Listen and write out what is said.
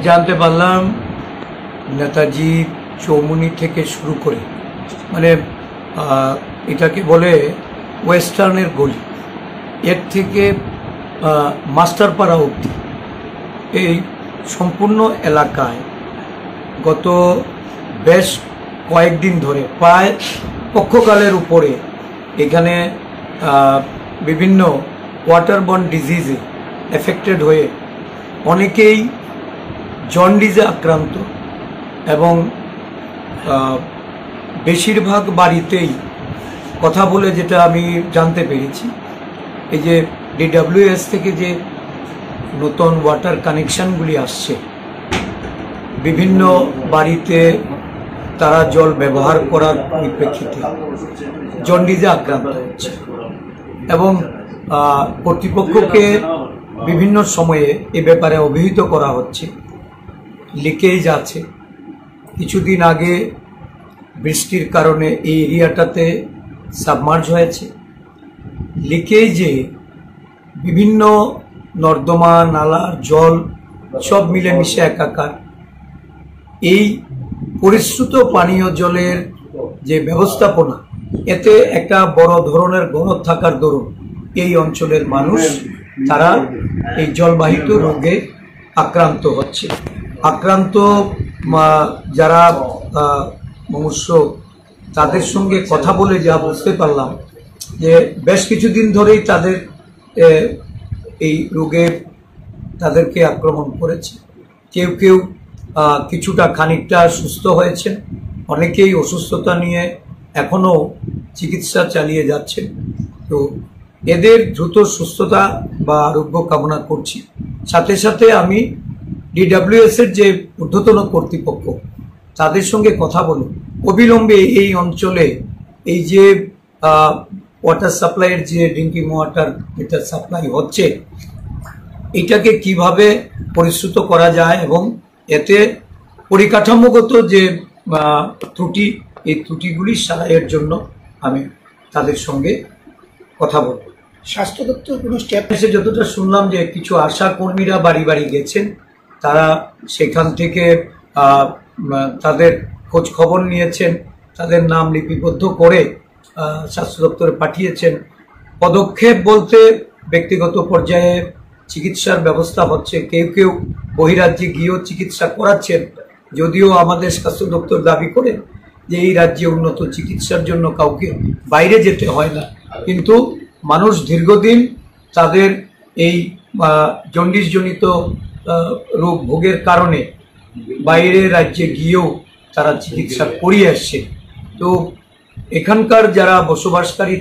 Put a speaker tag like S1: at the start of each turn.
S1: জানতে পারলাম নেতাজি চৌমুনি থেকে শুরু করে মানে এটাকে বলে ওয়েস্টার্নের গলি, এর থেকে মাস্টারপাড়া অবধি এই সম্পূর্ণ এলাকায় গত বেশ কয়েকদিন ধরে প্রায় পক্ষকালের উপরে এখানে বিভিন্ন ওয়াটারবর্ন ডিজিজে এফেক্টেড হয়ে অনেকেই জন্ডিসে আক্রান্ত এবং বেশিরভাগ বাড়িতেই কথা বলে যেটা আমি জানতে পেরেছি, এই যে DWS থেকে যে নতুন ওয়াটার কানেকশনগুলি আসছে বিভিন্ন বাড়িতে তারা জল ব্যবহার করার পরিপ্রেক্ষিতে জন্ডিসে আক্রান্ত হচ্ছে এবং কর্তৃপক্ষকে বিভিন্ন সময়ে এ ব্যাপারে অবহিত করা হচ্ছে। লিকেজ আছে, কিছুদিন আগে বৃষ্টির কারণে এই এরিয়াটাতে সাবমার্জ হয়েছে। লিকেজে বিভিন্ন নর্দমা নালার জল সব মিলেমিশে একাকার। এই পরিশ্রুত পানীয় জলের যে ব্যবস্থাপনা, এতে একটা বড় ধরনের গরদ থাকার দরুন এই অঞ্চলের মানুষ তারা এই জলবাহিত রোগে আক্রান্ত হচ্ছে। আক্রান্ত যারা মনুষ্য, তাদের সঙ্গে কথা বলে যা বুঝতে পারলাম যে বেশ কিছুদিন ধরেই তাদের এই রোগে তাদেরকে আক্রমণ করেছে। কেউ কেউ কিছুটা খানিকটা সুস্থ হয়েছেন, অনেকেই অসুস্থতা নিয়ে এখনও চিকিৎসা চালিয়ে যাচ্ছেন। তো এদের দ্রুত সুস্থতা বা আরোগ্য কামনা করছি। সাথে সাথে আমি DWS এর যে ঊর্ধ্বতন কর্তৃপক্ষ, তাদের সঙ্গে কথা বলে অবিলম্বে এই অঞ্চলে এই যে ওয়াটার সাপ্লাইয়ের যে ড্রিঙ্কিং ওয়াটার এটা সাপ্লাই হচ্ছে, এটাকে কিভাবে পরিশ্রুত করা যায় এবং এতে পরিকাঠামোগত যে ত্রুটি, এই ত্রুটিগুলি সারাইয়ের জন্য আমি তাদের সঙ্গে কথা বলব।
S2: স্বাস্থ্য দপ্তর কোনো স্টেপ
S1: এসে যতটা শুনলাম যে কিছু আশা কর্মীরা বাড়ি বাড়ি গেছেন, তারা সেখান থেকে তাদের খোঁজ খবর নিয়েছেন, তাদের নাম লিপিবদ্ধ করে স্বাস্থ্য দপ্তরে পাঠিয়েছেন। পদক্ষেপ বলতে ব্যক্তিগত পর্যায়ে চিকিৎসার ব্যবস্থা হচ্ছে, কেউ কেউ বহিরাজ্যে গিয়েও চিকিৎসা করাচ্ছেন, যদিও আমাদের স্বাস্থ্য দপ্তর দাবি করে যে এই রাজ্যে উন্নত চিকিৎসার জন্য কাউকে বাইরে যেতে হয় না। কিন্তু মানুষ দীর্ঘদিন তাদের এই জন্ডিসজনিত রোগ ভোগের কারণে বাইরের রাজ্যে গিয়েও তারা চিকিৎসা করিয়ে আসছে। তো এখানকার যারা বসবাসকারী